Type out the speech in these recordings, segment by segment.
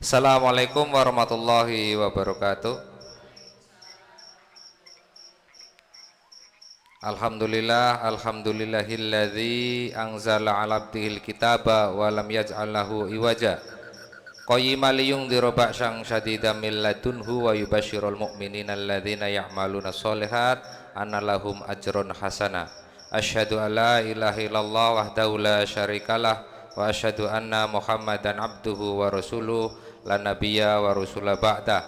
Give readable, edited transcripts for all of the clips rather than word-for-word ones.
Assalamualaikum warahmatullahi wabarakatuh. Alhamdulillahilladzi anzala 'ala abdihil kitaba wa lam yaj'al lahu iwaja. Qayyiman liyundhira ba'san syadidan min ladunhu wa yubasyshirul mu'minina alladzina ya'maluna sholihat anna lahum ajrun hasanah. Asyhadu an la ilaha illallah wahdahu la syarikalah wa asyhadu anna Muhammadan abduhu wa rasuluh la nabiyya wa rasula ba'dah.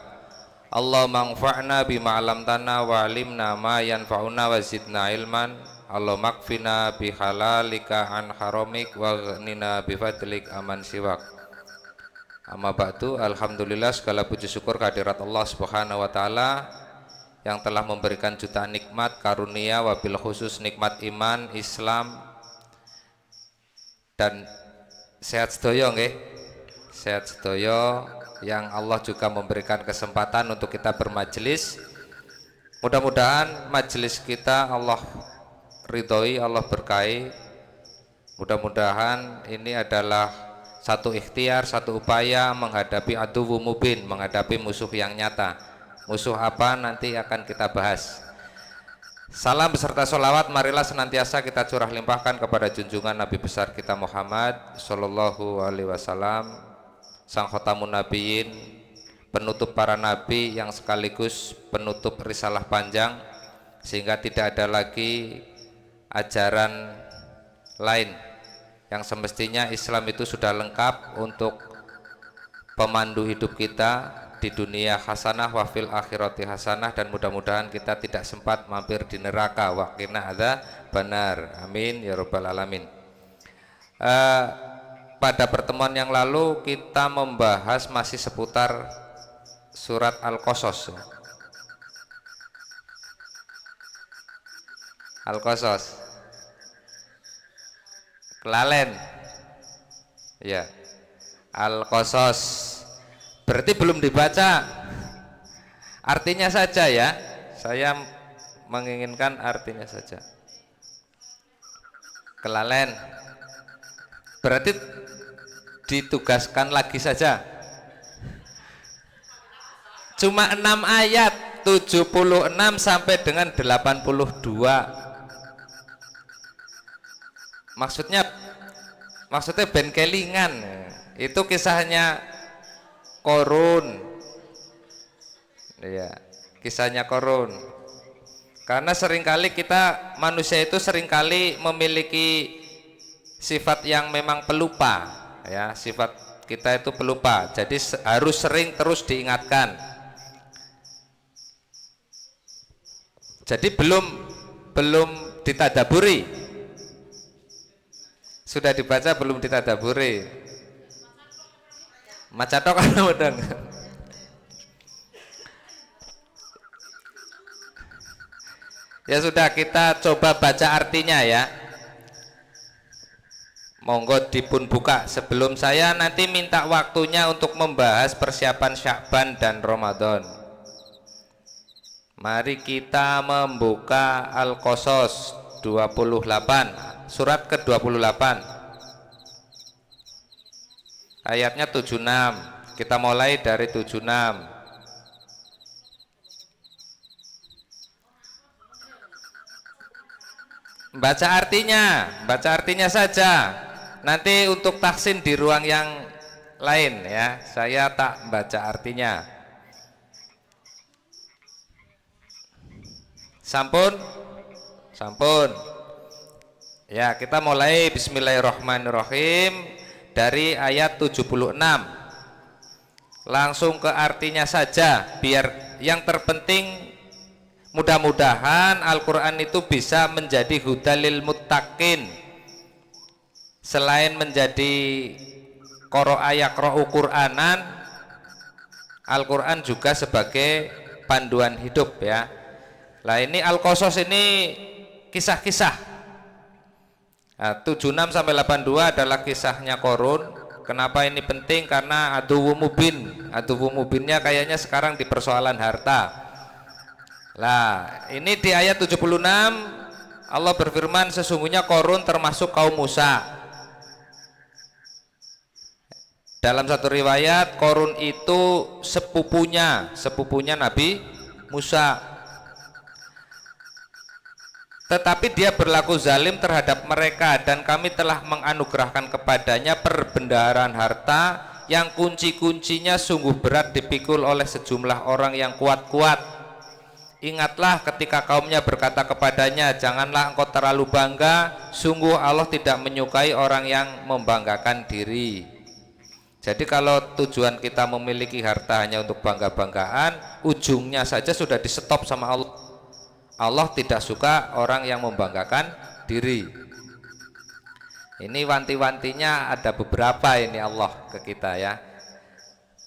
Allahumma anfa'na bima 'allamtana wa 'allimna ma yanfa'una wa zidna ilman. Allahumma kfina bihalalika an haramik wa ghnina bifadlik aman siwak. Amma ba'du, alhamdulillah, segala puji syukur kehadirat Allah Subhanahu wa taala yang telah memberikan jutaan nikmat karunia, wabil khusus nikmat iman, Islam dan sehat sedaya nggih. Sehat sedaya yang Allah juga memberikan kesempatan untuk kita bermajelis. Mudah-mudahan majelis kita Allah ridhoi, Allah berkahi. Mudah-mudahan ini adalah satu ikhtiar, satu upaya menghadapi aduwwu mubin, menghadapi musuh yang nyata. Musuh apa nanti akan kita bahas. Salam beserta sholawat marilah senantiasa kita curah limpahkan kepada junjungan Nabi besar kita Muhammad Sallallahu Alaihi Wasallam, sang khotamun nabiyyin, penutup para nabi yang sekaligus penutup risalah panjang, sehingga tidak ada lagi ajaran lain yang semestinya Islam itu sudah lengkap untuk pemandu hidup kita di dunia hasanah wa fil akhirati hasanah, dan mudah-mudahan kita tidak sempat mampir di neraka wa qina adzabannar. Amin ya rabbal alamin. Pada pertemuan yang lalu kita membahas masih seputar surat Al-Qasas. Al-Qasas. Kelalen. Ya. Al-Qasas. Berarti belum dibaca. Artinya saja ya. Saya menginginkan artinya saja. Kelalen. Berarti ditugaskan lagi saja. Cuma 6 ayat, 76 sampai dengan 82. Maksudnya ben kelingan. Itu kisahnya Korun. Ya, kisahnya Korun. Karena seringkali kita manusia itu seringkali memiliki sifat yang memang pelupa, ya, sifat kita itu pelupa, jadi harus sering terus diingatkan. Jadi belum ditadaburi, sudah dibaca belum ditadaburi. Maca tok kan udah. Ya sudah, kita coba baca artinya ya. Monggo dipun buka. Sebelum saya nanti minta waktunya untuk membahas persiapan Sya'ban dan Ramadan. Mari kita membuka Al-Qasas 28, surat ke-28. Ayatnya 76. Kita mulai dari 76. Baca artinya saja. Nanti untuk tahsin di ruang yang lain ya, saya tak baca artinya. Sampun? Ya, kita mulai. Bismillahirrahmanirrahim dari ayat 76. Langsung ke artinya saja, biar yang terpenting mudah-mudahan Al-Quran itu bisa menjadi hudalil muttaqin. Selain menjadi qara'a yaqra'u Qur'anan, Al-Quran juga sebagai panduan hidup ya. Nah ini Al-Qasas ini kisah-kisah. Nah, 76 sampai 82 adalah kisahnya Korun. Kenapa ini penting? Karena aduwwu mubin. Aduwwu mubinnya kayaknya sekarang di persoalan harta. Nah ini di ayat 76 Allah berfirman, sesungguhnya Korun termasuk kaum Musa. Dalam satu riwayat Korun itu sepupunya Nabi Musa. Tetapi dia berlaku zalim terhadap mereka, dan kami telah menganugerahkan kepadanya perbendaharaan harta yang kunci-kuncinya sungguh berat dipikul oleh sejumlah orang yang kuat-kuat. Ingatlah ketika kaumnya berkata kepadanya, janganlah engkau terlalu bangga, sungguh Allah tidak menyukai orang yang membanggakan diri. Jadi kalau tujuan kita memiliki harta hanya untuk bangga-banggaan, ujungnya saja sudah di stop sama Allah. Allah tidak suka orang yang membanggakan diri. Ini wanti-wantinya ada beberapa ini Allah ke kita ya.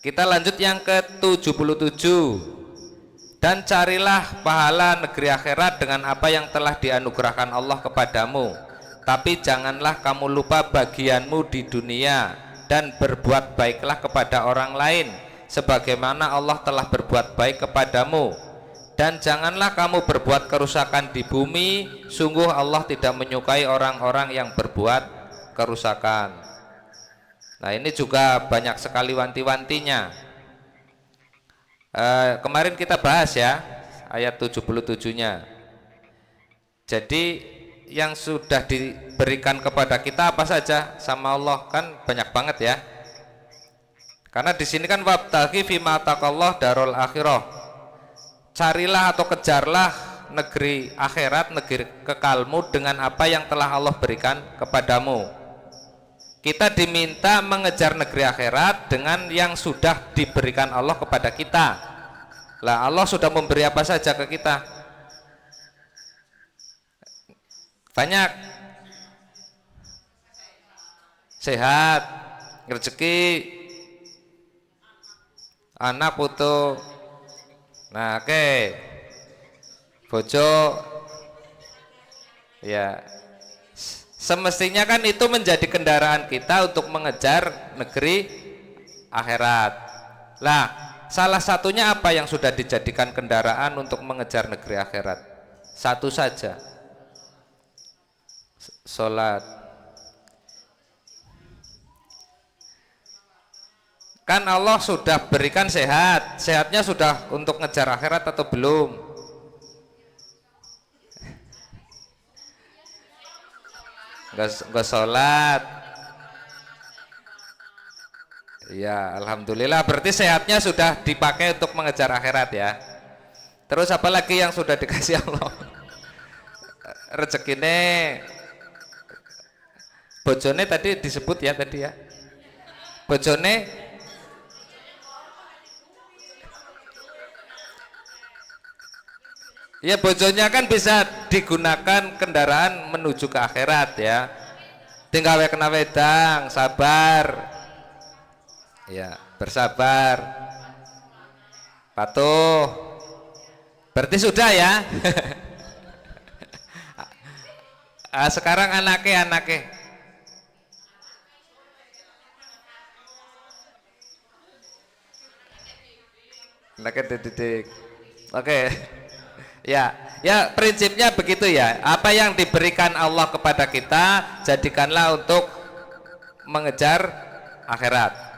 Kita lanjut yang ke-77. Dan carilah pahala negeri akhirat dengan apa yang telah dianugerahkan Allah kepadamu. Tapi janganlah kamu lupa bagianmu di dunia, dan berbuat baiklah kepada orang lain sebagaimana Allah telah berbuat baik kepadamu. Dan janganlah kamu berbuat kerusakan di bumi, sungguh Allah tidak menyukai orang-orang yang berbuat kerusakan. Nah, ini juga banyak sekali wanti-wantinya. Kemarin kita bahas ya ayat 77-nya. Jadi yang sudah diberikan kepada kita apa saja sama Allah kan banyak banget ya. Karena di sini kan wabtaghi fima ataqallah darul akhirah. Carilah atau kejarlah negeri akhirat, negeri kekalmu dengan apa yang telah Allah berikan kepadamu. Kita diminta mengejar negeri akhirat dengan yang sudah diberikan Allah kepada kita. Lah Allah sudah memberi apa saja ke kita? Banyak. Sehat, rezeki, anak putu. Nah, oke. Bojo. Ya. Semestinya kan itu menjadi kendaraan kita untuk mengejar negeri akhirat. Lah, salah satunya apa yang sudah dijadikan kendaraan untuk mengejar negeri akhirat? Satu saja. Salat. Kan Allah sudah berikan sehat. Sehatnya sudah untuk ngejar akhirat atau belum? Enggak sholat. Ya, alhamdulillah, berarti sehatnya sudah dipakai untuk mengejar akhirat ya. Terus apa lagi yang sudah dikasih Allah? Rezekine. Bojone tadi disebut ya tadi ya. Bojone ya, bojonya kan bisa digunakan kendaraan menuju ke akhirat ya. Tinggal kena wedang, sabar. Ya, bersabar. Patuh. Berarti sudah ya. Sekarang anaknya. Anaknya dididik. Oke. Ya prinsipnya begitu ya. Apa yang diberikan Allah kepada kita jadikanlah untuk mengejar akhirat.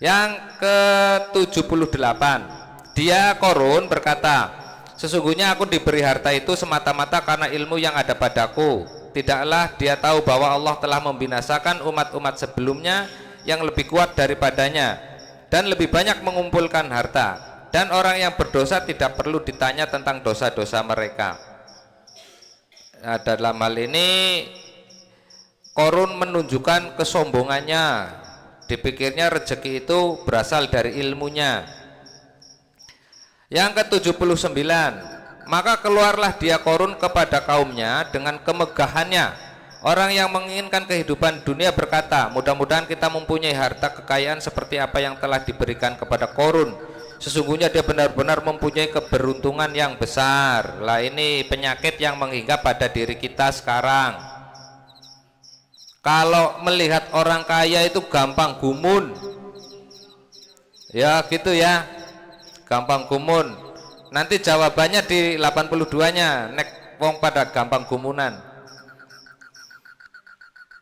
Yang ke-78, dia Korun berkata, sesungguhnya aku diberi harta itu semata-mata karena ilmu yang ada padaku. Tidaklah dia tahu bahwa Allah telah membinasakan umat-umat sebelumnya yang lebih kuat daripadanya dan lebih banyak mengumpulkan harta. Dan orang yang berdosa tidak perlu ditanya tentang dosa-dosa mereka. Nah, dalam hal ini Korun menunjukkan kesombongannya. Dipikirnya rezeki itu berasal dari ilmunya. Yang ke-79, maka keluarlah dia Korun kepada kaumnya dengan kemegahannya. Orang yang menginginkan kehidupan dunia berkata, mudah-mudahan kita mempunyai harta kekayaan seperti apa yang telah diberikan kepada Korun. Sesungguhnya dia benar-benar mempunyai keberuntungan yang besar. Lah, ini penyakit yang menghingga pada diri kita sekarang. Kalau melihat orang kaya itu gampang gumun. Ya gitu ya. Gampang gumun. Nanti jawabannya di 82-nya, nek wong pada gampang gumunan.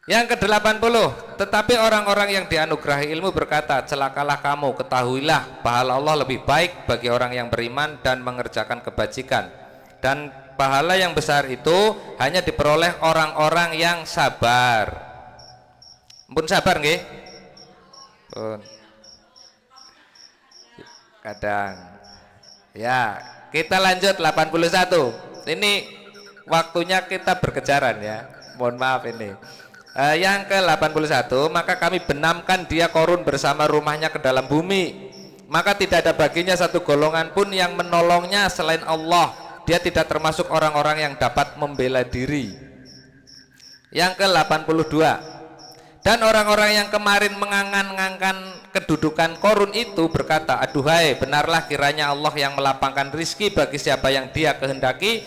Yang ke-80, tetapi orang-orang yang dianugerahi ilmu berkata, celakalah kamu, ketahuilah pahala Allah lebih baik bagi orang yang beriman dan mengerjakan kebajikan, dan pahala yang besar itu hanya diperoleh orang-orang yang sabar. Pun sabar nggih? Pun. Kadang. Ya, kita lanjut 81. Ini waktunya kita berkejaran ya. Mohon maaf ini. Yang ke-81, maka kami benamkan dia Korun bersama rumahnya ke dalam bumi, maka tidak ada baginya satu golongan pun yang menolongnya selain Allah. Dia tidak termasuk orang-orang yang dapat membela diri. Yang ke-82, dan orang-orang yang kemarin mengangan-angan kedudukan Korun itu berkata, aduhai, benarlah kiranya Allah yang melapangkan rizki bagi siapa yang dia kehendaki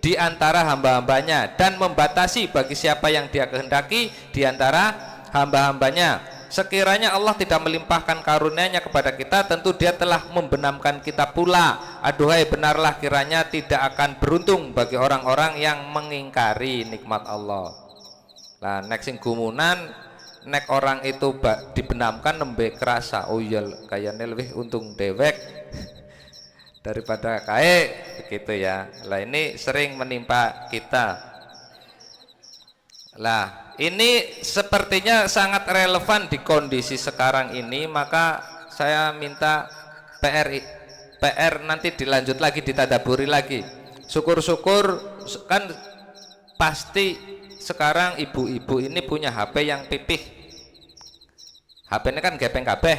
di antara hamba-hambanya, dan membatasi bagi siapa yang dia kehendaki di antara hamba-hambanya. Sekiranya Allah tidak melimpahkan karunia-Nya kepada kita, tentu Dia telah membenamkan kita pula. Aduhai, benarlah kiranya tidak akan beruntung bagi orang-orang yang mengingkari nikmat Allah. Nah, nek sing gumunan, nek orang itu dibenamkan nembe kerasa, oh iya kayaknya lebih untung dewek daripada kae, begitu ya. Lah ini sering menimpa kita. Lah ini sepertinya sangat relevan di kondisi sekarang ini, maka saya minta PR nanti dilanjut lagi, ditadaburi lagi. Syukur-syukur kan pasti sekarang ibu-ibu ini punya HP yang pipih. HP-nya kan gepeng kabeh.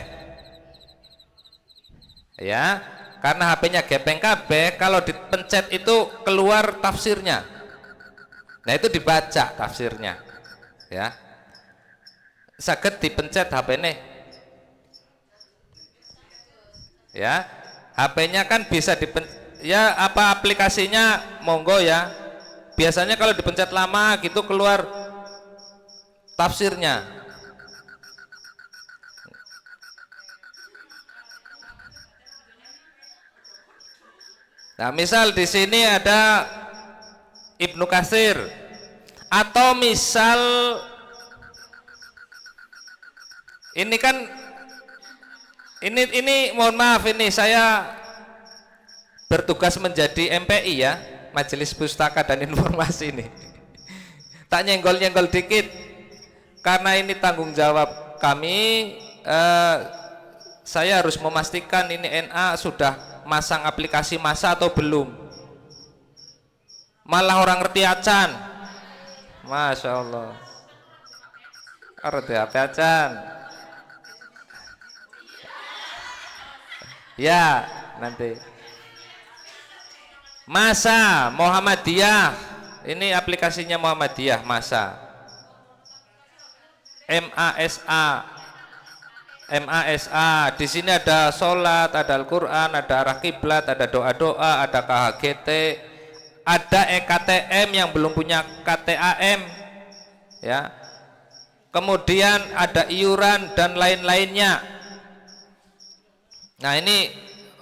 Ya, karena HP-nya gepeng kabeh, kalau dipencet itu keluar tafsirnya. Nah, itu dibaca tafsirnya. Ya. Saged dipencet HP-nya. Ya. HP-nya kan bisa ya, apa aplikasinya monggo ya. Biasanya kalau dipencet lama gitu keluar tafsirnya. Nah, misal di sini ada Ibnu Katsir, atau misal ini kan ini mohon maaf, ini saya bertugas menjadi MPI ya, Majelis Pustaka dan Informasi ini. Tak nyenggol-nyenggol dikit karena ini tanggung jawab kami. Saya harus memastikan ini NA sudah masang aplikasi masa atau belum. Malah orang ngerti acan, Masya Allah, ngerti apa acan ya. Nanti masa Muhammadiyah, ini aplikasinya Muhammadiyah masa MASA. Di sini ada sholat, ada Al-Quran, ada arah kiblat, ada doa-doa, ada KHGT, ada EKTM yang belum punya KTAM, ya. Kemudian ada iuran dan lain-lainnya. Nah, ini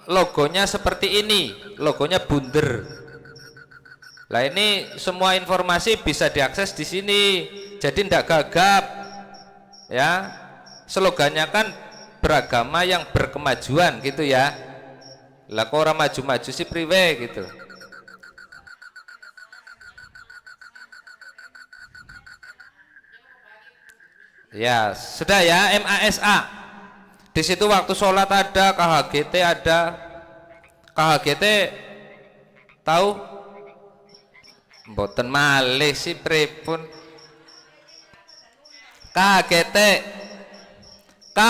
logonya seperti ini, logonya bunder. Nah, ini semua informasi bisa diakses di sini, jadi tidak gagap, ya. Slogannya kan beragama yang berkemajuan gitu ya. Lah kok orang maju-maju sih priwe gitu. Ya, sudah ya, MASA. Di situ waktu sholat ada, KHGT ada. KHGT tahu? Mboten malih sih pripun. KHGT, K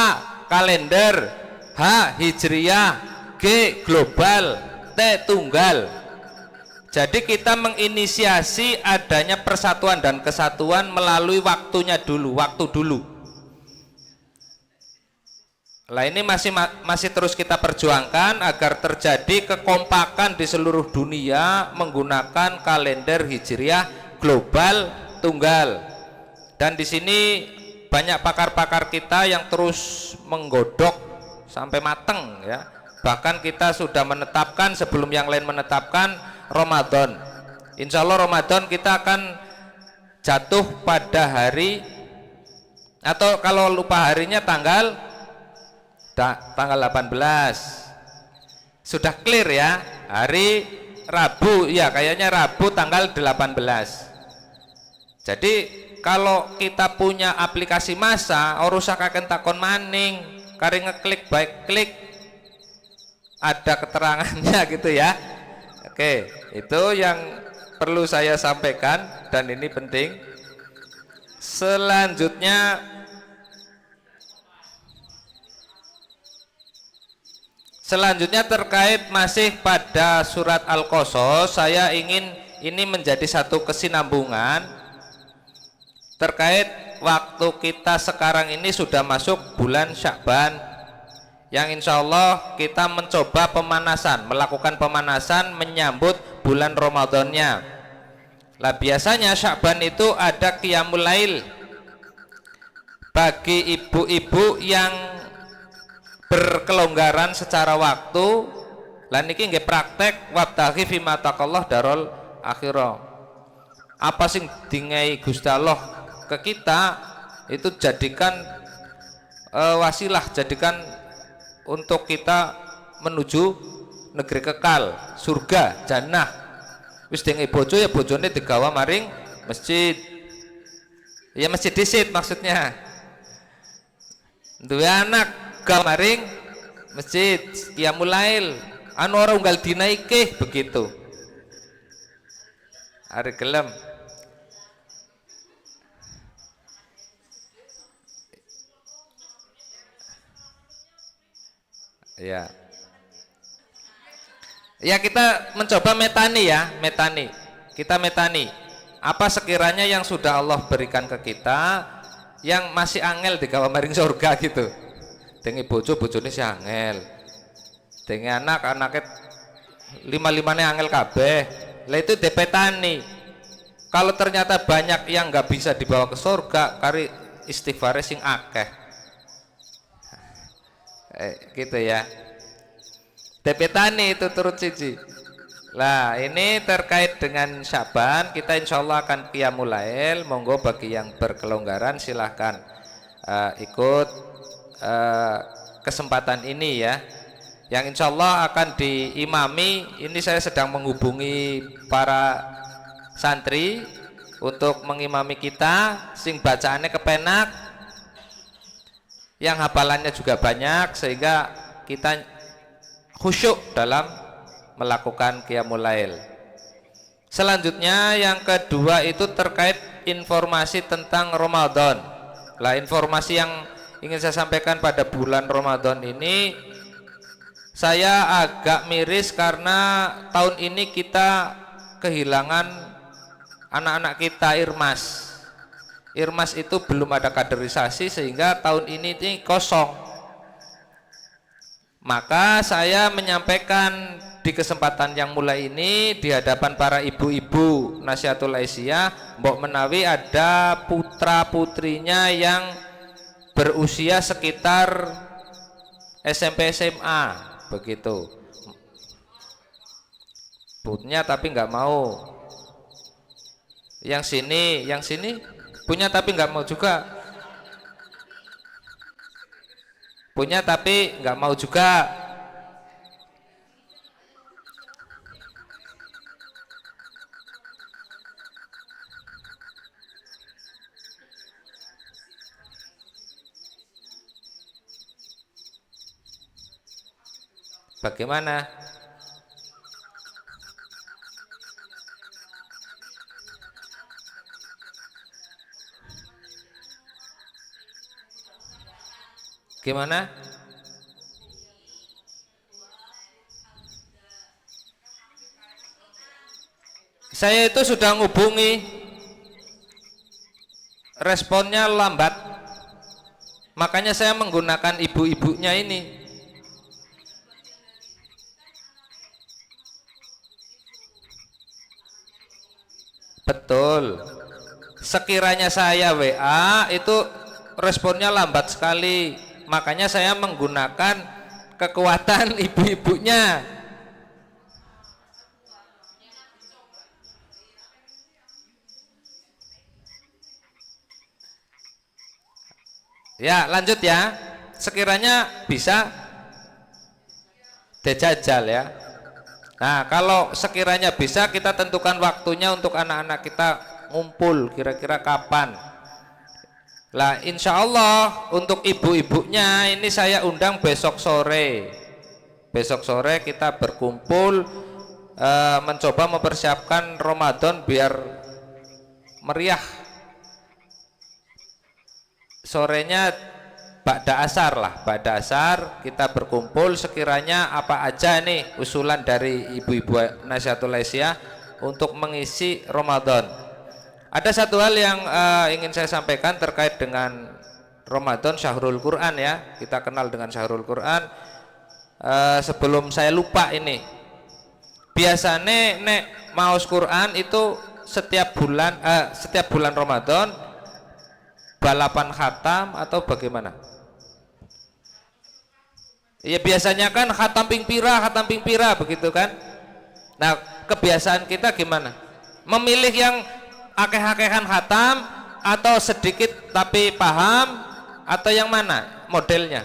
kalender, H hijriyah, G global, T tunggal. Jadi kita menginisiasi adanya persatuan dan kesatuan melalui waktunya dulu, waktu dulu. Lah ini masih terus kita perjuangkan agar terjadi kekompakan di seluruh dunia menggunakan kalender hijriyah global tunggal. Dan di sini banyak pakar-pakar kita yang terus menggodok sampai mateng ya. Bahkan kita sudah menetapkan sebelum yang lain menetapkan Ramadan. Insya Allah Ramadan kita akan jatuh pada hari Atau kalau lupa harinya tanggal 18. Sudah clear ya, hari Rabu, ya kayaknya Rabu tanggal 18. Jadi kalau kita punya aplikasi masa, urusak akan takon maning, kari ngeklik baik klik, ada keterangannya gitu ya. Oke, itu yang perlu saya sampaikan dan ini penting. Selanjutnya terkait masih pada surat Al-Qasas, saya ingin ini menjadi satu kesinambungan terkait waktu kita sekarang ini sudah masuk bulan Sya'ban, yang insya Allah kita mencoba melakukan pemanasan menyambut bulan Ramadannya. Lah biasanya Sya'ban itu ada qiyamul lail bagi ibu-ibu yang berkelonggaran secara waktu. Lan niki nggih praktek wabtaghi fima taqallah darul akhirah. Apa sing dingai Gusti Allah ke kita itu jadikan wasilah, jadikan untuk kita menuju negeri kekal, surga, jannah. Wis dingai bojo ya bojone digawa maring masjid. Ya masjid disit maksudnya. Duwe anak gawa maring masjid, qiyamul lail. Anu ora unggal dinaike begitu. Are gelem. Ya. Ya kita mencoba metani ya, metani. Kita metani. Apa sekiranya yang sudah Allah berikan ke kita yang masih angel digawa maring surga gitu. Dengi bojo bojone si angel. Dengi anak anaknya lima-limane angel kabeh. Lah itu depetani. Kalau ternyata banyak yang nggak bisa dibawa ke surga, kari istighfar sing akeh. Gitu ya. Depetani itu turut siji. Lah ini terkait dengan Sya'ban, kita insya Allah akan qiyamul lail. Monggo bagi yang berkelonggaran silahkan ikut kesempatan ini ya. Yang insya Allah akan diimami. Ini saya sedang menghubungi para santri untuk mengimami kita, sing bacaannya kepenak, yang hafalannya juga banyak, sehingga kita khusyuk dalam melakukan qiyamul lail. Selanjutnya yang kedua itu terkait informasi tentang Ramadan. Lah informasi yang ingin saya sampaikan pada bulan Ramadan ini, saya agak miris karena tahun ini kita kehilangan anak-anak kita Irmas. Irmas itu belum ada kaderisasi sehingga tahun ini kosong. Maka saya menyampaikan di kesempatan yang mulai ini di hadapan para ibu-ibu Nasihatul Aisyah, mbok menawi ada putra putrinya yang berusia sekitar SMP SMA begitu. Punya tapi nggak mau. Yang sini punya tapi nggak mau juga. Punya tapi nggak mau juga. Bagaimana? Gimana? Saya itu sudah ngubungi, responnya lambat. Makanya saya menggunakan ibu-ibunya ini. Betul. Sekiranya saya WA itu responnya lambat sekali. Makanya saya menggunakan kekuatan ibu-ibunya. Ya, lanjut ya. Sekiranya bisa dijajal ya. Nah, kalau sekiranya bisa, kita tentukan waktunya untuk anak-anak kita ngumpul kira-kira kapan. Lah, insya Allah untuk ibu-ibunya ini saya undang besok sore. Besok sore kita berkumpul mencoba mempersiapkan Ramadan biar meriah. Sorenya ba'da asar lah, ba'da asar kita berkumpul sekiranya apa aja nih usulan dari ibu-ibu Nasihatul Aisyah untuk mengisi Ramadan. Ada satu hal yang ingin saya sampaikan terkait dengan Ramadan, Syahrul Quran ya. Kita kenal dengan Syahrul Quran. Sebelum saya lupa ini, biasanya nek maos Quran itu setiap bulan Ramadan balapan khatam atau bagaimana? Ya biasanya kan khatam ping pira begitu kan. Nah, kebiasaan kita gimana? Memilih yang akeh-akehan khatam atau sedikit tapi paham, atau yang mana modelnya?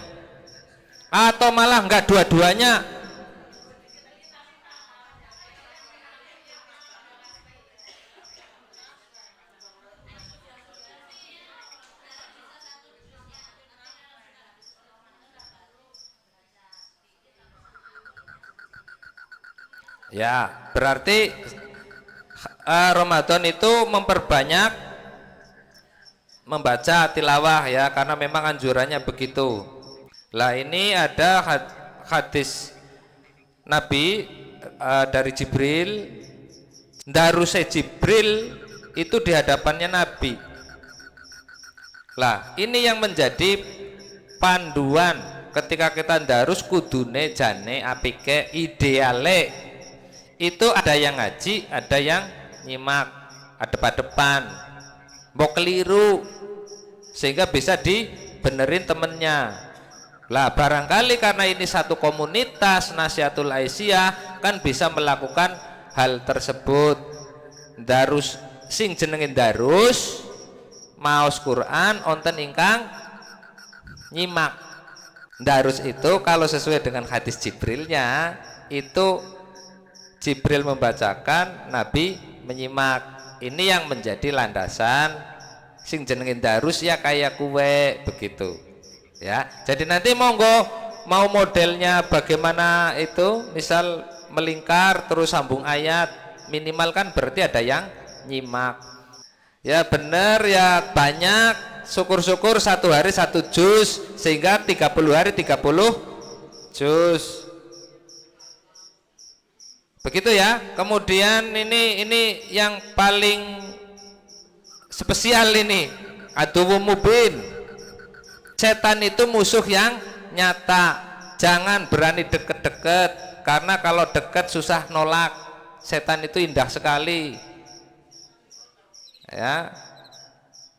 Atau malah enggak dua-duanya? Ya, berarti Ramadan itu memperbanyak membaca tilawah ya, karena memang anjurannya begitu. Lah ini ada hadis Nabi dari Jibril, daruse Jibril itu di hadapannya Nabi. Lah ini yang menjadi panduan ketika kita darus kudune jane apike ideale itu ada yang ngaji, ada yang nyimak adep-adepan, mau keliru sehingga bisa dibenerin temennya. Lah barangkali karena ini satu komunitas Nasihatul Aisyah kan bisa melakukan hal tersebut. Darus sing jenengin darus maos Quran onten ingkang nyimak. Darus itu kalau sesuai dengan hadis Jibrilnya itu Jibril membacakan, Nabi menyimak. Ini yang menjadi landasan sing jenengin darus ya kayak kue begitu. Ya. Jadi nanti monggo mau modelnya bagaimana itu, misal melingkar terus sambung ayat, minimal kan berarti ada yang nyimak. Ya benar ya banyak, syukur-syukur satu hari satu juz sehingga 30 hari 30 juz. Begitu ya. Kemudian ini yang paling spesial ini, aduwwum mubin. Setan itu musuh yang nyata. Jangan berani deket-deket, karena kalau deket susah nolak. Setan itu indah sekali. Ya.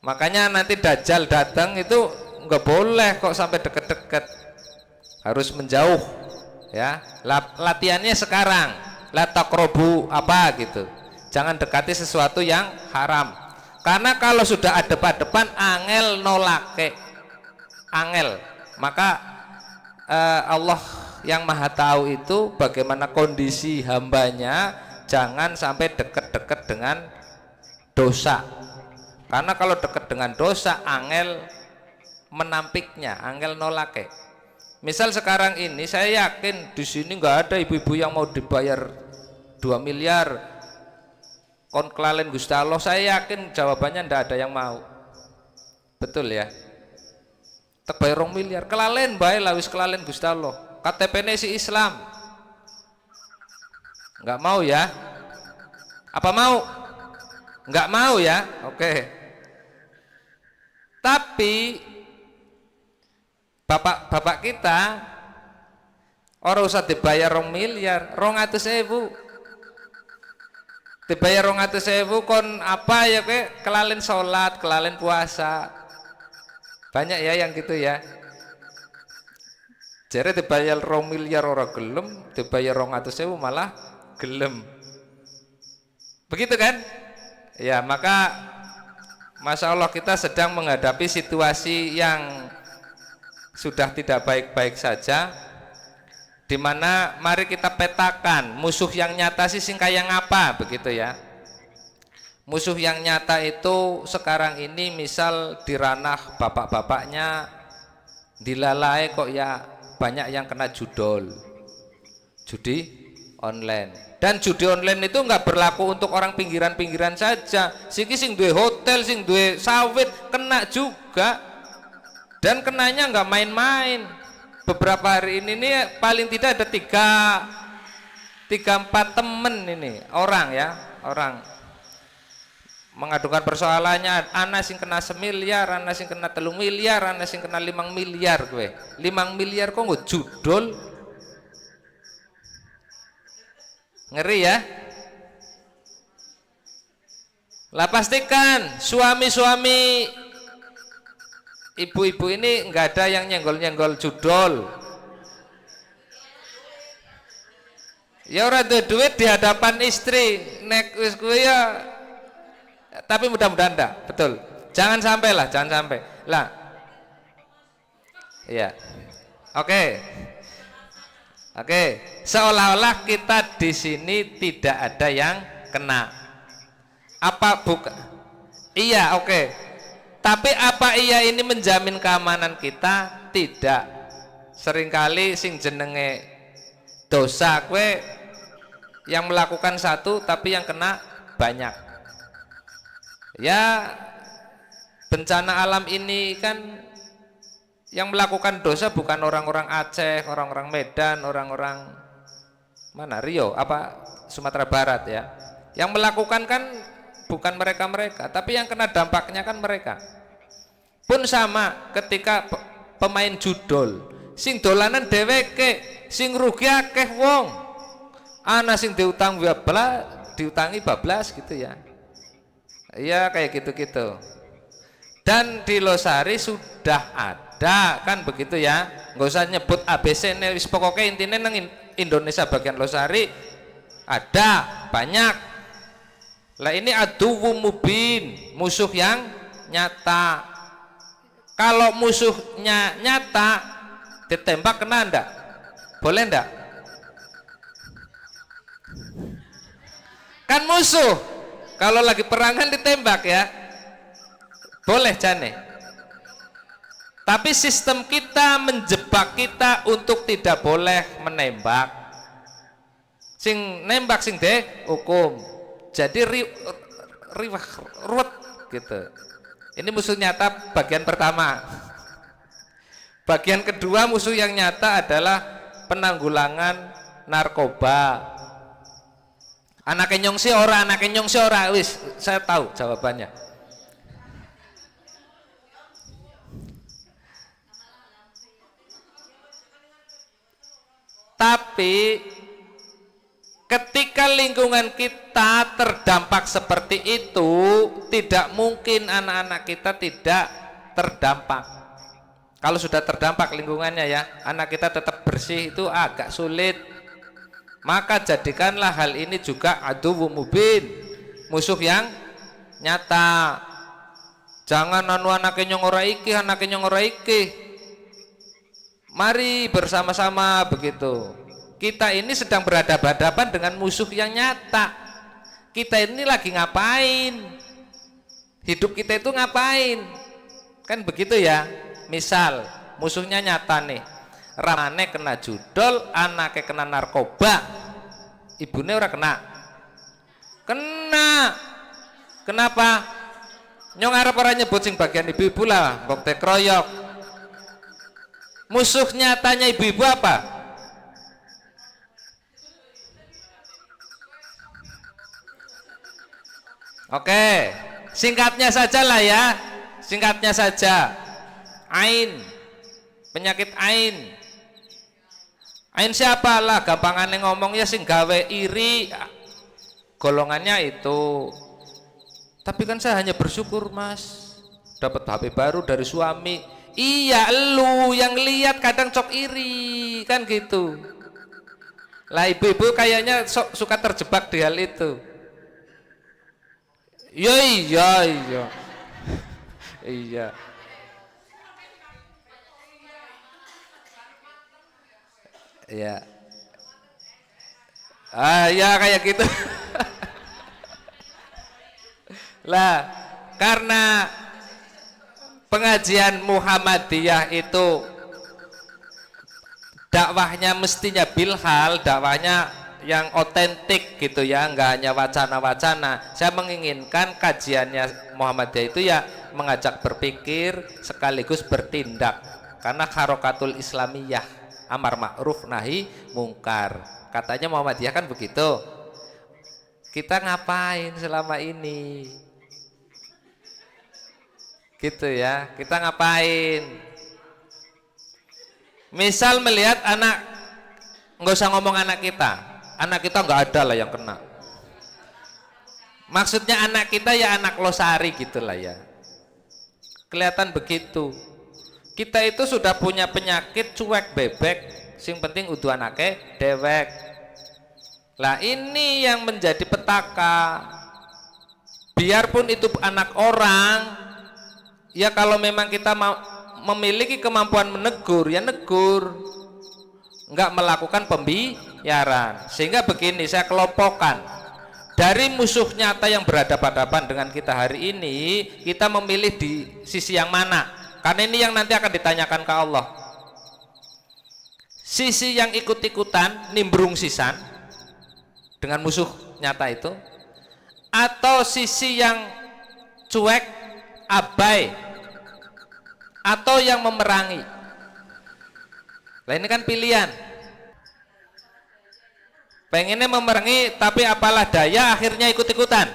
Makanya nanti Dajjal datang itu nggak boleh kok sampai deket-deket. Harus menjauh. Ya. Latihannya sekarang. La taqrabu apa gitu, jangan dekati sesuatu yang haram, karena kalau sudah adep-adepan angel nolake angel. Maka Allah yang maha tahu itu bagaimana kondisi hambanya, jangan sampai dekat-dekat dengan dosa, karena kalau dekat dengan dosa angel menampiknya, angel nolake. Misal sekarang ini saya yakin di sini nggak ada ibu-ibu yang mau dibayar 2 miliar kon kelalen Gusti Allah. Saya yakin jawabannya ndak ada yang mau. Betul ya? Tak bayar 2 miliar kelalen bae lawis kelalen Gusti Allah. KTP-ne si Islam. Nggak mau ya? Apa mau? Nggak mau ya? Oke. Tapi bapak kita orang usah dibayar 2 miliar, 200.000 dibayar 200.000 kon apa ya, ke kelalen sholat, kelalen puasa. Banyak ya yang gitu ya. Jare dibayar 2 miliar orang gelem, dibayar 200.000 malah gelem. Begitu kan? Ya, maka Masya Allah kita sedang menghadapi situasi yang sudah tidak baik-baik saja, dimana mari kita petakan musuh yang nyata sih sing kaya ngapa begitu ya. Musuh yang nyata itu sekarang ini misal di ranah bapak-bapaknya dilalai kok ya banyak yang kena judi online. Dan judi online itu nggak berlaku untuk orang pinggiran-pinggiran saja. Sing duwe hotel, sing duwe sawit kena juga. Dan kenanya nggak main-main. Beberapa hari ini nih paling tidak ada 3-4 temen ini orang mengadukan persoalannya, ana sing kena 1 miliar, ana sing kena 3 miliar, ana sing kena 5 miliar kowe. 5 miliar kok nggak judul. Ngeri ya. Lah pastikan suami-suami ibu-ibu ini nggak ada yang nyenggol-nyenggol judul. Ya ora duit di hadapan istri, nek wis kuwi ya. Tapi mudah-mudahan enggak, betul. Jangan sampai lah, jangan sampai. Lah. Iya. Oke. Seolah-olah kita di sini tidak ada yang kena. Apa bukan? Iya, oke. Tapi apa iya ini menjamin keamanan kita? Tidak. Seringkali sing jenenge dosa kue yang melakukan satu tapi yang kena banyak. Ya, bencana alam ini kan yang melakukan dosa bukan orang-orang Aceh, orang-orang Medan, orang-orang mana Riau, Sumatera Barat ya. Yang melakukan kan bukan mereka-mereka, tapi yang kena dampaknya kan mereka. Pun sama ketika pemain judol, sing dolanan dheweke, sing rugi akeh wong. Ana sing diutangi bablas gitu ya. Iya kayak gitu-gitu. Dan di Losari sudah ada kan begitu ya. Nggak usah nyebut ABC nih, pokoknya intinya nang Indonesia bagian Losari ada banyak. Lah ini aduwwum mubin, musuh yang nyata. Kalau musuhnya nyata ditembak kena enggak? Boleh enggak? Kan musuh. Kalau lagi perangan ditembak ya, boleh jane. Tapi sistem kita menjebak kita untuk tidak boleh menembak. Sing nembak sing hukum. Jadi ruwet gitu. Ini musuh nyata bagian pertama. Bagian kedua musuh yang nyata adalah penanggulangan narkoba. Anaknya nyongsi ora, wis saya tahu jawabannya. Tapi ketika lingkungan kita terdampak seperti itu, tidak mungkin anak-anak kita tidak terdampak. Kalau sudah terdampak lingkungannya ya, anak kita tetap bersih itu agak sulit. Maka jadikanlah hal ini juga aduwwum mubin, musuh yang nyata. Jangan anaknya nyong ora iki. Mari bersama-sama begitu. Kita ini sedang berhadapan-hadapan dengan musuh yang nyata. Kita ini lagi ngapain? Hidup kita itu ngapain? Kan begitu ya. Misal musuhnya nyata nih. Ramane kena judol, anaknya kena narkoba, ibunya ora kena. Kenapa? Nyong arep ora nyebut sing bagian ibu-ibu lah, mbok tekroyok. Musuh nyatanya ibu-ibu apa? Oke, singkatnya saja lah ya, singkatnya saja. Ain, penyakit ain. Ain siapa lah, gampangannya ngomong ya sing gawe iri, golongannya itu. Tapi kan saya hanya bersyukur mas, dapat HP baru dari suami. Iya lu yang lihat kadang cok iri kan gitu. Lah ibu-ibu kayaknya suka terjebak di hal itu. Iya. Ya. Ya kayak gitu. Lah, karena pengajian Muhammadiyah itu dakwahnya mestinya bilhal, dakwahnya yang otentik gitu ya, nggak hanya wacana-wacana. Saya menginginkan kajiannya Muhammadiyah itu ya mengajak berpikir sekaligus bertindak, karena harokatul Islamiyah, amar ma'ruf nahi mungkar, katanya Muhammadiyah kan begitu. Kita ngapain selama ini gitu ya, kita ngapain? Misal melihat anak, nggak usah ngomong anak kita nggak ada lah yang kena. Maksudnya anak kita ya anak losari gitulah ya. Kelihatan begitu. Kita itu sudah punya penyakit cuek bebek, sing penting udu anake dewek. Lah ini yang menjadi petaka. Biarpun itu anak orang, ya kalau memang kita mau memiliki kemampuan menegur, ya negur, nggak melakukan pembiaran. Sehingga begini, saya kelompokkan dari musuh nyata yang berhadapan-hadapan dengan kita hari ini, kita memilih di sisi yang mana, karena ini yang nanti akan ditanyakan ke Allah. Sisi yang ikut-ikutan nimbrung sisan dengan musuh nyata itu, atau sisi yang cuek abai, atau yang memerangi. Nah ini kan pilihan. Pengennya memerangi tapi apalah daya akhirnya ikut-ikutan.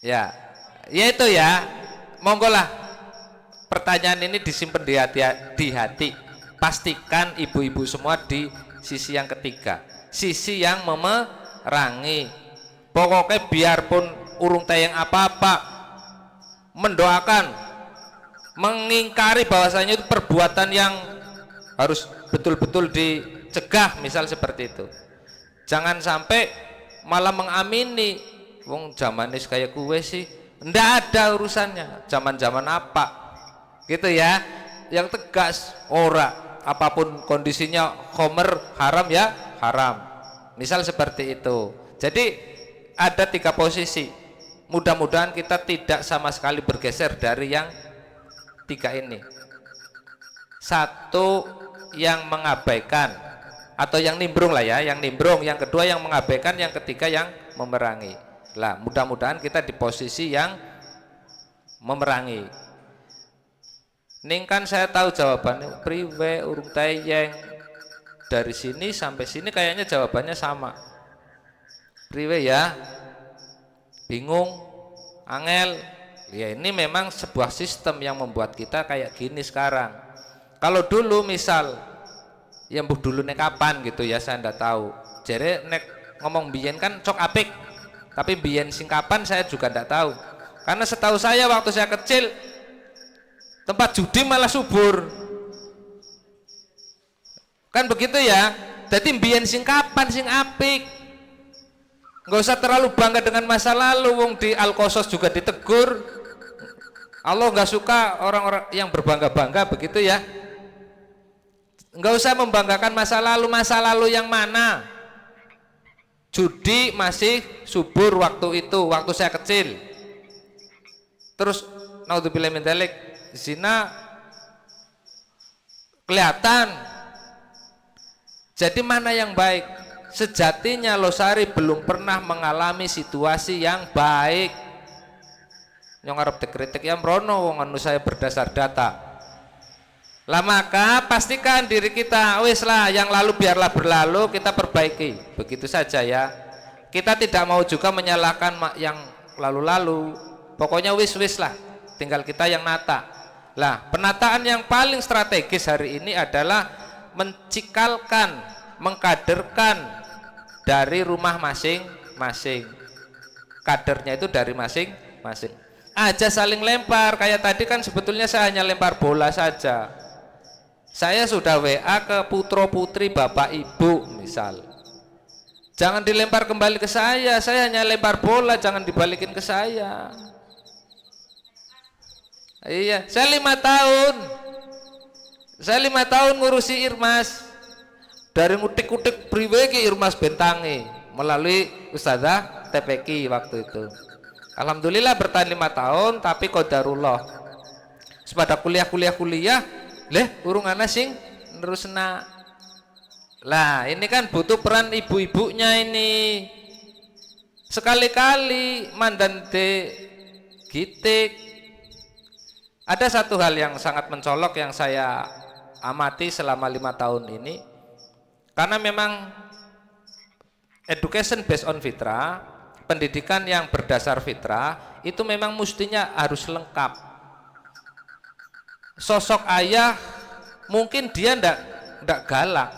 Ya, ya itu ya. Monggo lah. Pertanyaan ini disimpan di hati. Pastikan ibu-ibu semua di sisi yang ketiga, sisi yang memerangi. Pokoknya biarpun urung tayang apa-apa, mendoakan, mengingkari bahwasanya itu perbuatan yang harus betul-betul dicegah, misal seperti itu. Jangan sampai malah mengamini, wong zamanis kayak gue sih, ndak ada urusannya, zaman-zaman apa, gitu ya. Yang tegas, ora, apapun kondisinya, khomer haram ya haram, misal seperti itu. Jadi ada 3 posisi. Mudah-mudahan kita tidak sama sekali bergeser dari yang 3 ini. 1 yang mengabaikan atau yang nimbrung lah ya, yang nimbrung. Yang kedua yang mengabaikan, yang ketiga yang memerangi. Lah, mudah-mudahan kita di posisi yang memerangi. Ning kan saya tahu jawabannya, priwe urung tayeng. Dari sini sampai sini kayaknya jawabannya sama. Priwe ya, bingung, angel. Ya ini memang sebuah sistem yang membuat kita kayak gini sekarang. Kalau dulu misal, ya mbuh dulu nek kapan gitu ya, saya ndak tahu. Jadi nek ngomong biyen kan cok apik, tapi biyen sing kapan saya juga ndak tahu. Karena setahu saya waktu saya kecil, tempat judi malah subur. Kan begitu ya. Jadi biyen sing kapan sing apik. Nggak usah terlalu bangga dengan masa lalu, wong di Al-Qasas juga ditegur. Allah nggak suka orang-orang yang berbangga-bangga begitu ya. Nggak usah membanggakan masa lalu yang mana? Judi masih subur waktu itu, waktu saya kecil. Terus naudzubillah min dzalik, zina kelihatan. Jadi mana yang baik? Sejatinya Losari belum pernah mengalami situasi yang baik. Yang arep dikritik ya mrono, wong anu saya berdasar data. Lah maka pastikan diri kita, wis lah yang lalu biarlah berlalu, kita perbaiki. Begitu saja ya. Kita tidak mau juga menyalahkan yang lalu-lalu. Pokoknya wis lah, tinggal kita yang nata. Lah, penataan yang paling strategis hari ini adalah mencikalkan, mengkaderkan dari rumah masing-masing. Kadernya itu dari masing-masing. Aja saling lempar, kayak tadi kan sebetulnya saya hanya lempar bola saja. Saya sudah WA ke putra putri bapak ibu misal. Jangan dilempar kembali ke saya hanya lempar bola, jangan dibalikin ke saya. Iya, saya 5 tahun. Saya 5 tahun ngurusi Irmas. Dari ngutik-ngutik priwe ki Irmas Bentangi melalui Ustazah TPQ waktu itu. Alhamdulillah bertahan 5 tahun, tapi qadarullah. Sepada kuliah, urung ana sing nerusna. Lah, ini kan butuh peran ibu-ibunya ini. Sekali-kali mandante gitik. Ada satu hal yang sangat mencolok yang saya amati selama 5 tahun ini. Karena memang education based on fitrah, pendidikan yang berdasar fitrah itu memang mestinya harus lengkap. Sosok ayah mungkin dia ndak galak,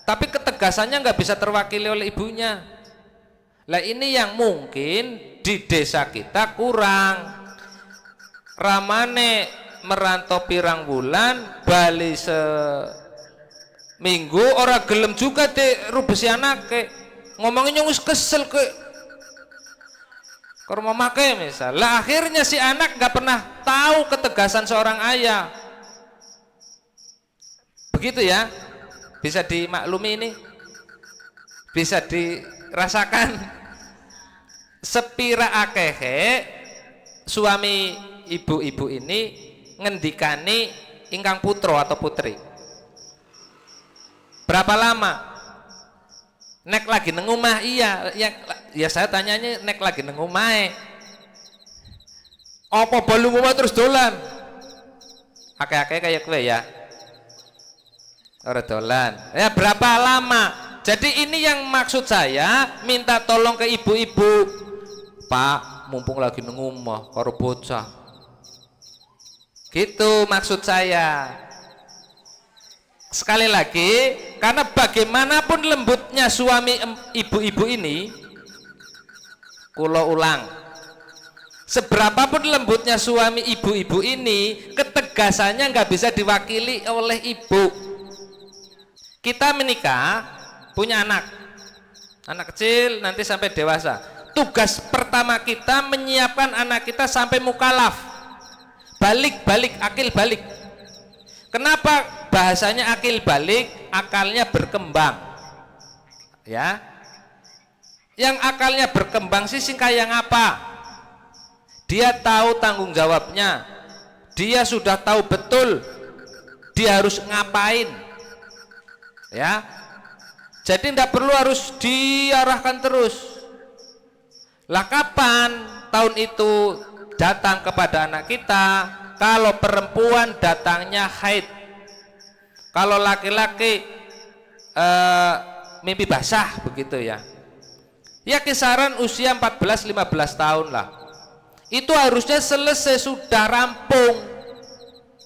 tapi ketegasannya nggak bisa terwakili oleh ibunya. Lah ini yang mungkin di desa kita kurang. Ramane merantau pirang bulan, bali minggu ora gelem juga rubesi anake. Ngomongnya wis kesel ke rumah make misal. Lah akhirnya si anak nggak pernah tahu ketegasan seorang ayah. Begitu ya. Bisa dimaklumi ini. Bisa dirasakan. Sepira akehe suami ibu-ibu ini ngendikani ingkang putro atau putri. Berapa lama? Nek lagi neng omah, iya, ya saya tanyanya nek lagi neng omahe. Apa balu omah terus dolan? Akeh-akeh kayak kowe ya. Ora dolan. Ya berapa lama? Jadi ini yang maksud saya minta tolong ke ibu-ibu. Pak, mumpung lagi neng omah karo bocah. Gitu maksud saya. Sekali lagi, karena bagaimanapun lembutnya suami ibu-ibu ini, kula ulang, seberapapun lembutnya suami ibu-ibu ini, ketegasannya nggak bisa diwakili oleh ibu. Kita menikah, punya anak kecil nanti sampai dewasa. Tugas pertama kita menyiapkan anak kita sampai mukalaf, balik, akil balik. Kenapa bahasanya akil balik? Akalnya berkembang, ya. Yang akalnya berkembang sih kayak apa? Dia tahu tanggung jawabnya, dia sudah tahu betul dia harus ngapain, ya. Jadi tidak perlu harus diarahkan terus. Lah kapan tahun itu datang kepada anak kita? Kalau perempuan datangnya haid, kalau laki-laki mimpi basah begitu ya. Ya kisaran usia 14-15 tahun lah. Itu harusnya selesai, sudah rampung.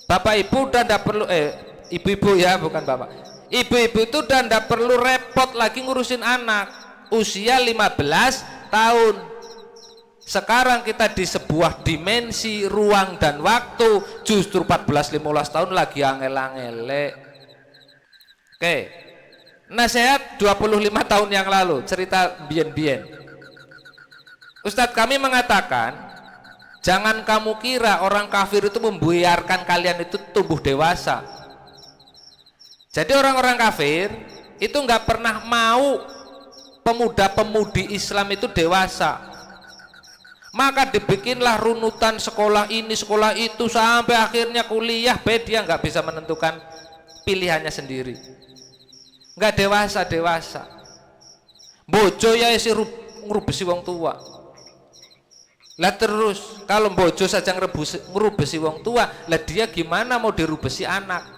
Bapak ibu udah ndak perlu ibu-ibu ya, bukan bapak. Ibu-ibu itu udah ndak perlu repot lagi ngurusin anak. Usia 15 tahun. Sekarang kita di sebuah dimensi ruang dan waktu justru 14-15 tahun lagi angel-angele. Oke. Nasihat 25 tahun yang lalu, cerita bien-bien. Ustadz kami mengatakan, jangan kamu kira orang kafir itu membiarkan kalian itu tumbuh dewasa. Jadi orang-orang kafir itu nggak pernah mau pemuda-pemudi Islam itu dewasa. Maka dibikinlah runutan sekolah ini, sekolah itu, sampai akhirnya kuliah, dia nggak bisa menentukan pilihannya sendiri. Nggak dewasa. Bojo ya isi ngrubesi wong tua. Lah terus kalau bojo saja ngrubesi wong tua, lah dia gimana mau dirubesi anak?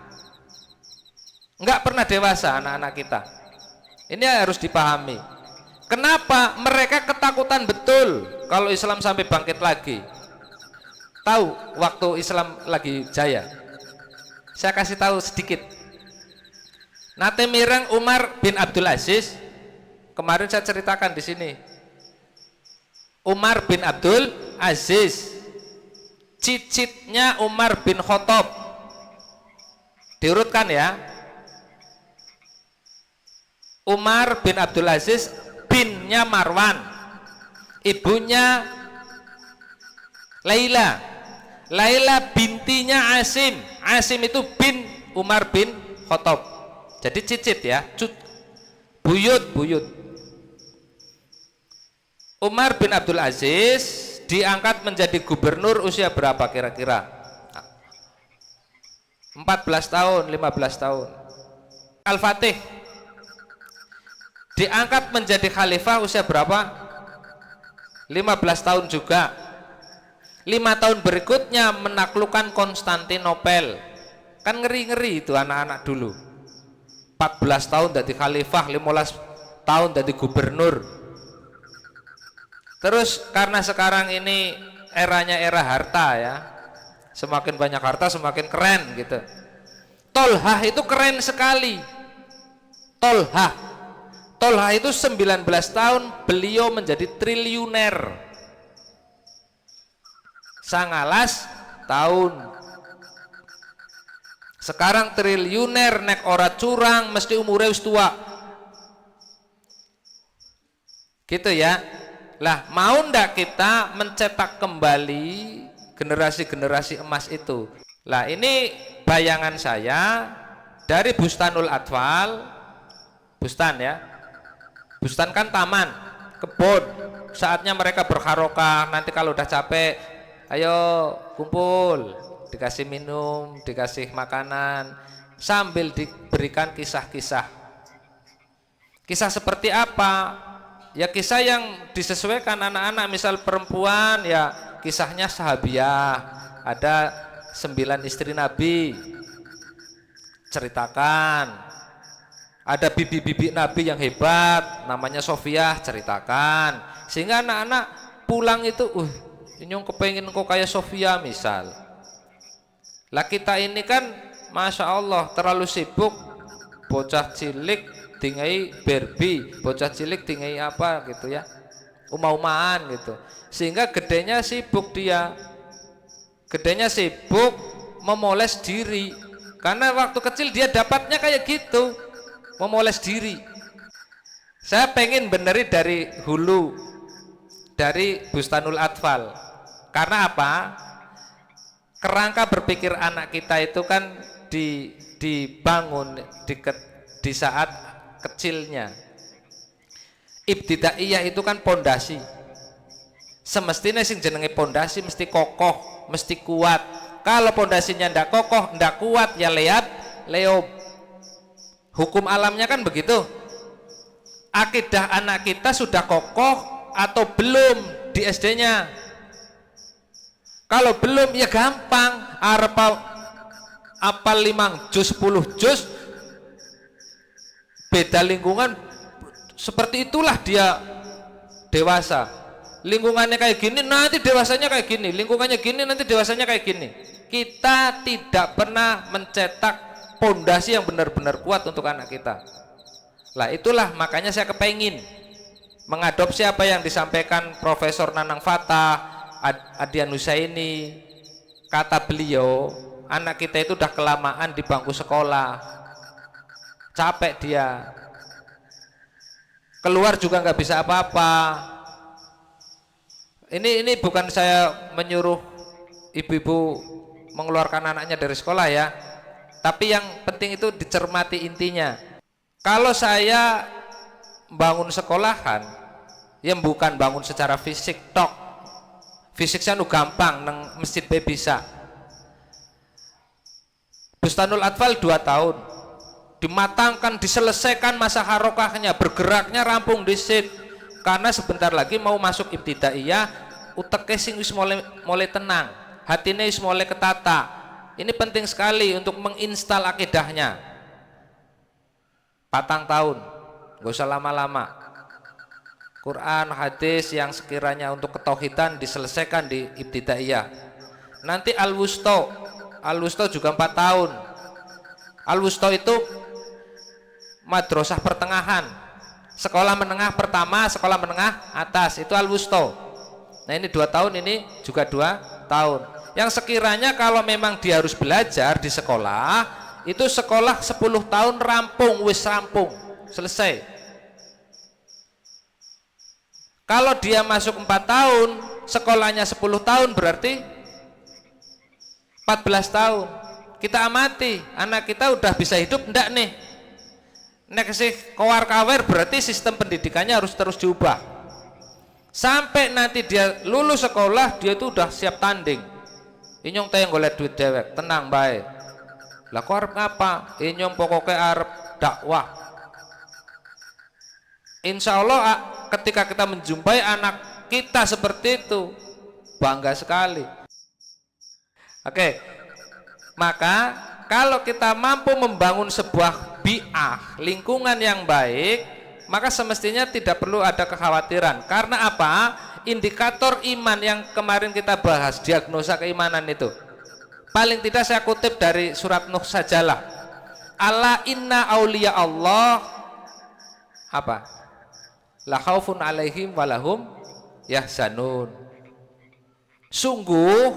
Nggak pernah dewasa anak-anak kita. Ini harus dipahami. Kenapa mereka ketakutan betul kalau Islam sampai bangkit lagi? Tahu waktu Islam lagi jaya? Saya kasih tahu sedikit. Nate mireng Umar bin Abdul Aziz. Kemarin saya ceritakan di sini. Umar bin Abdul Aziz, cicitnya Umar bin Khattab. Diurutkan ya. Umar bin Abdul Aziz, binnya Marwan, ibunya Laila. Laila bintinya Asim. Asim itu bin Umar bin Khattab. Jadi cicit ya, buyut. Umar bin Abdul Aziz diangkat menjadi gubernur usia berapa kira-kira? 14 tahun, 15 tahun. Al-Fatih diangkat menjadi khalifah usia berapa? 15 tahun juga. 5 tahun berikutnya menaklukkan Konstantinopel. Kan ngeri-ngeri itu anak-anak dulu. 14 tahun jadi khalifah, 15 tahun jadi gubernur. Terus karena sekarang ini eranya era harta ya, semakin banyak harta semakin keren gitu. Tolhah itu keren sekali. Tolhah itu 19 tahun beliau menjadi triliuner. 19 tahun. Sekarang triliuner nek ora curang mesti umurnya wis tua. Gitu ya. Lah, mau ndak kita mencetak kembali generasi-generasi emas itu? Lah, ini bayangan saya dari Bustanul Atfal. Bustan ya. Bustan kan taman, kebun. Saatnya mereka berharokah, nanti kalau udah capek, ayo kumpul, dikasih minum, dikasih makanan, sambil diberikan kisah-kisah. Kisah seperti apa? Ya kisah yang disesuaikan anak-anak. Misal perempuan ya kisahnya Sahabiah, ada 9 istri Nabi, ceritakan. Ada bibi-bibi Nabi yang hebat namanya Sofiah, ceritakan. Sehingga anak-anak pulang itu inyong kepengen kok kayak Sofia misal. Lah kita ini kan Masya Allah terlalu sibuk, bocah cilik tingai Barbie, bocah cilik tingai apa gitu ya, umah-umahan gitu. Sehingga gedenya sibuk dia, gedenya sibuk memoles diri. Karena waktu kecil dia dapatnya kayak gitu, memoles diri. Saya pengen benerin dari hulu, dari Bustanul Atfal. Karena apa? Kerangka berpikir anak kita itu kan dibangun di saat kecilnya. Ibtidaiyah itu kan pondasi. Semestinya sing jenenge pondasi mesti kokoh, mesti kuat. Kalau pondasinya ndak kokoh, ndak kuat ya leop. Hukum alamnya kan begitu. Akidah anak kita sudah kokoh atau belum di SD-nya? Kalau belum ya gampang, apal 5 juz 10 juz, beda lingkungan, seperti itulah dia dewasa. Lingkungannya kayak gini, nanti dewasanya kayak gini. Lingkungannya gini, nanti dewasanya kayak gini. Kita tidak pernah mencetak pondasi yang benar-benar kuat untuk anak kita. Lah itulah makanya saya kepengin mengadopsi apa yang disampaikan Profesor Nanang Fatah, Adian Husaini. Kata beliau, anak kita itu udah kelamaan di bangku sekolah, capek dia, keluar juga nggak bisa apa-apa. Ini bukan saya menyuruh ibu-ibu mengeluarkan anaknya dari sekolah ya, tapi yang penting itu dicermati intinya. Kalau saya bangun sekolahan, ya bukan bangun secara fisik tok. Fisiknya nu gampang, neng masjid bisa. Bustanul Atfal 2 tahun, dimatangkan, diselesaikan masa harokahnya, bergeraknya rampung disit. Karena sebentar lagi mau masuk ibtidaiyah, utek sing wis mulai tenang, hatinya wis mulai ketata. Ini penting sekali untuk menginstal akidahnya. 4 tahun, gak usah lama-lama. Quran, hadis yang sekiranya untuk ketauhidan diselesaikan di ibtidaiyah. Nanti al-wusta juga 4 tahun. Al-wusta itu madrasah pertengahan, sekolah menengah pertama, sekolah menengah atas, itu al-wusta. Nah ini 2 tahun, ini juga 2 tahun. Yang sekiranya kalau memang dia harus belajar di sekolah, itu sekolah 10 tahun rampung, wis rampung, selesai. Kalau dia masuk 4 tahun, sekolahnya 10 tahun, berarti tahun. Kita amati, anak kita udah bisa hidup enggak nih? Nek sih kawar-kawer berarti sistem pendidikannya harus terus diubah. Sampai nanti dia lulus sekolah, dia itu udah siap tanding. Inyong teh golek duit dewek, tenang baik. Lah kok arep ngapa? Inyong pokoknya arep dakwah. Insya Allah ketika kita menjumpai anak kita seperti itu, bangga sekali. Oke, maka kalau kita mampu membangun sebuah bi'ah, lingkungan yang baik, maka semestinya tidak perlu ada kekhawatiran. Karena apa? Indikator iman yang kemarin kita bahas, diagnosa keimanan itu, paling tidak saya kutip dari surat Nuh sajalah. Ala inna auliya Allah apa? La khaufun alaihim walahum yahzanun. Sungguh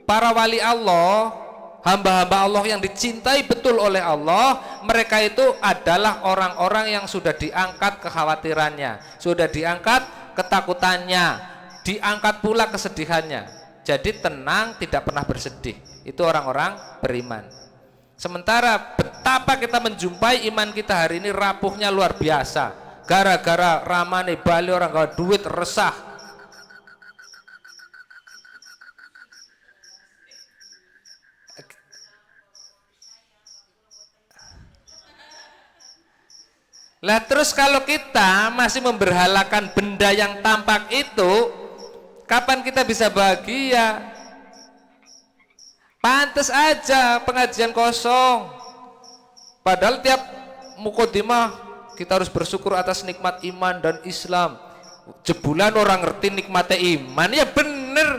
para wali Allah, hamba-hamba Allah yang dicintai betul oleh Allah, mereka itu adalah orang-orang yang sudah diangkat kekhawatirannya, sudah diangkat ketakutannya, diangkat pula kesedihannya. Jadi tenang, tidak pernah bersedih. Itu orang-orang beriman. Sementara betapa kita menjumpai iman kita hari ini rapuhnya luar biasa, gara-gara ramane bali orang gak duit resah. Lah terus kalau kita masih memberhalakan benda yang tampak itu, kapan kita bisa bahagia? Pantes aja pengajian kosong. Padahal tiap mukodimah kita harus bersyukur atas nikmat iman dan Islam. Jebulan orang ngerti nikmatnya iman, ya bener.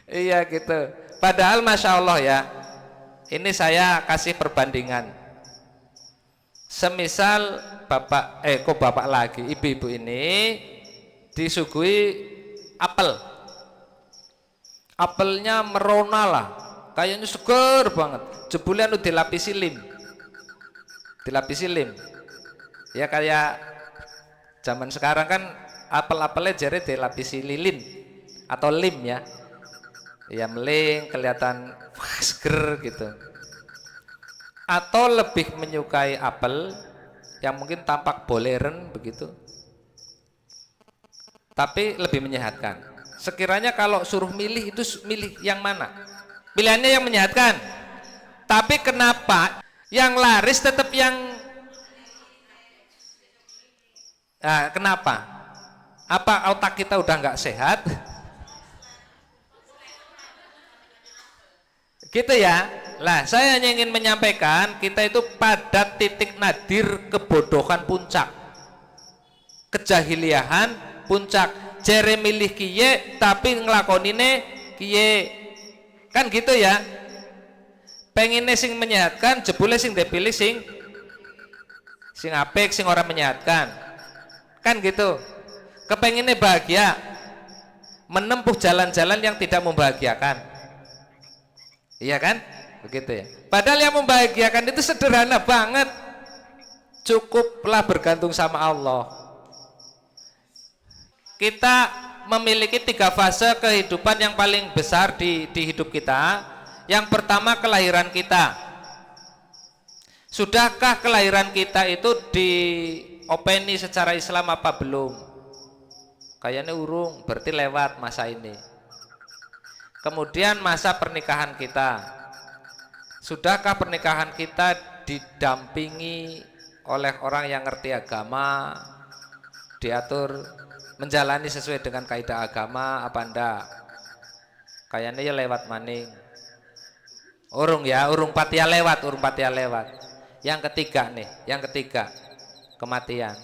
Iya gitu. Padahal Masya Allah ya, ini saya kasih perbandingan. Semisal bapak lagi, ibu-ibu ini disuguhi apel, apelnya merona lah, kayaknya seger banget, jebulan udah dilapisi lim, ya kayak zaman sekarang kan apel-apelnya jadi dilapisi lilin atau lim ya, ya meling kelihatan seger gitu. Atau lebih menyukai apel yang mungkin tampak boleren begitu, tapi lebih menyehatkan. Sekiranya kalau suruh milih, itu milih yang mana? Pilihannya yang menyehatkan. Tapi kenapa yang laris tetap yang kenapa? Apa otak kita udah nggak sehat? Gitu ya. Lah saya hanya ingin menyampaikan, kita itu pada titik nadir kebodohan puncak, kejahiliahan puncak. Jere milih kiye tapi ngelakonine kiye, kan gitu ya. Pengennya sing menyehatkan, jebule sing dipilih sing apik, sing orang menyehatkan, kan gitu. Kepengennya bahagia, menempuh jalan-jalan yang tidak membahagiakan, iya kan? Begitu ya. Padahal yang membahagiakan itu sederhana banget, cukuplah bergantung sama Allah. Kita memiliki 3 fase kehidupan yang paling besar di hidup kita. Yang pertama, kelahiran kita. Sudahkah kelahiran kita itu diopeni secara Islam apa belum? Kayaknya urung, berarti lewat masa ini. Kemudian masa pernikahan kita. Sudahkah pernikahan kita didampingi oleh orang yang ngerti agama, diatur menjalani sesuai dengan kaidah agama apa enggak? Kayaknya ya lewat maning. Urung ya, urung patia lewat. Yang ketiga, kematian.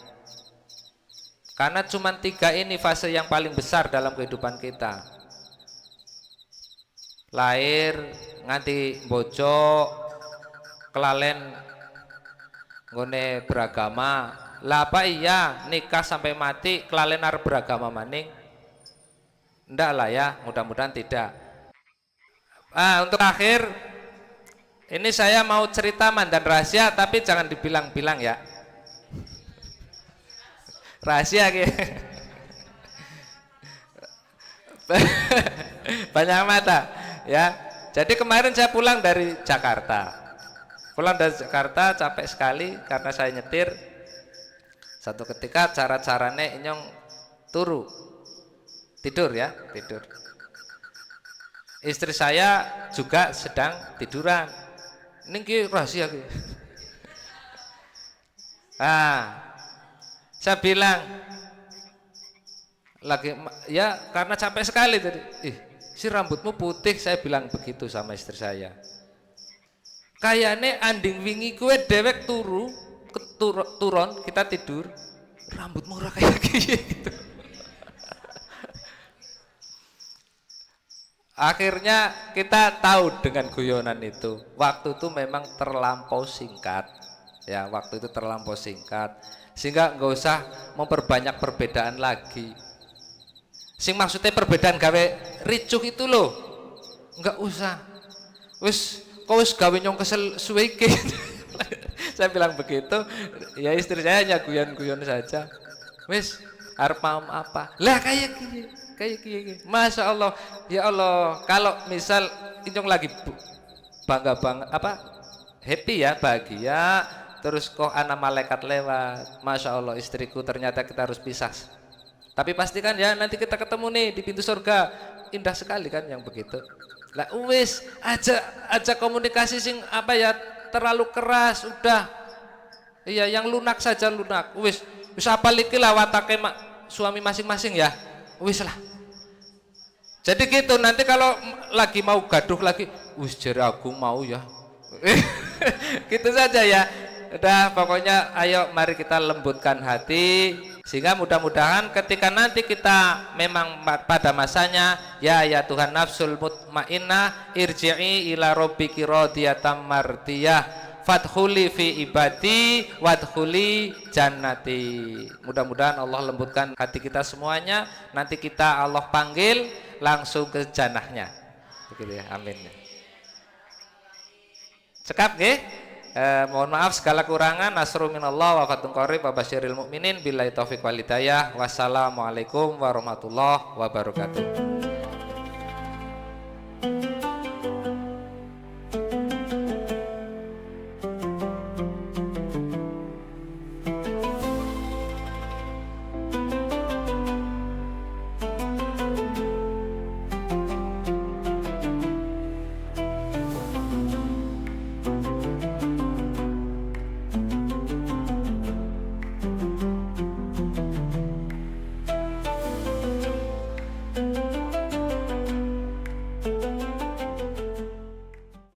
Karena cuma 3 ini fase yang paling besar dalam kehidupan kita. Lahir nganti bojo kelalen nggone beragama. Lah apa iya nikah sampai mati kelalen arep beragama maning? Ndak lah ya, mudah-mudahan tidak. Untuk akhir ini saya mau cerita mandan rahasia, tapi jangan dibilang-bilang ya. Rahasia gitu. Banyak mata ya. Jadi kemarin saya pulang dari Jakarta. Pulang dari Jakarta capek sekali karena saya nyetir. Satu ketika cara-carane inyong turu. Tidur ya, tidur. Istri saya juga sedang tiduran. Ini ki rahasia ki. Nah, saya bilang lagi ya karena capek sekali tadi. Si rambutmu putih, saya bilang begitu sama istri saya. Kayaknya anding wingi kue dewek turu, turun kita tidur, rambutmu ora kayak gitu. Akhirnya kita tahu dengan guyonan itu, waktu itu memang terlampau singkat, ya waktu itu terlampau singkat, sehingga nggak usah memperbanyak perbedaan lagi. Sing maksudnya perbedaan gawe ricuh itu loh, nggak usah. Wis kau wis gawe nyong kesel suwe iki. Saya bilang begitu, ya istri saya hanya guyon-guyon saja. Wis arep mau apa? Lah kayak gini. Masya Allah, ya Allah. Kalau misal inyong lagi bangga banget happy ya, bahagia, terus kok anak malaikat lewat, Masya Allah istriku ternyata kita harus pisah. Tapi pastikan ya nanti kita ketemu nih di pintu surga. Indah sekali kan yang begitu. Lah wis aja komunikasi sing terlalu keras udah. Iya yang lunak saja lunak. Wis apa liki lah watake suami masing-masing ya. Wis lah. Jadi gitu nanti kalau lagi mau gaduh lagi, wis jere aku mau ya. Gitu saja ya. Udah pokoknya ayo mari kita lembutkan hati sehingga mudah-mudahan ketika nanti kita memang pada masanya ya Tuhan nafsul mutmainnah irji'i ila rabbiki radiyatan mardiyah fadkhuli fi ibadi wadkhuli jannati. Mudah-mudahan Allah lembutkan hati kita semuanya, nanti kita Allah panggil langsung ke jannahnya. Begitu ya. Amin. Cekap nggih? Mohon maaf segala kurangan. Nasru minallah wa fathun qarib wa basyiril mu'minin billahi taufiq wal hidayah. Wassalamualaikum warahmatullahi wabarakatuh.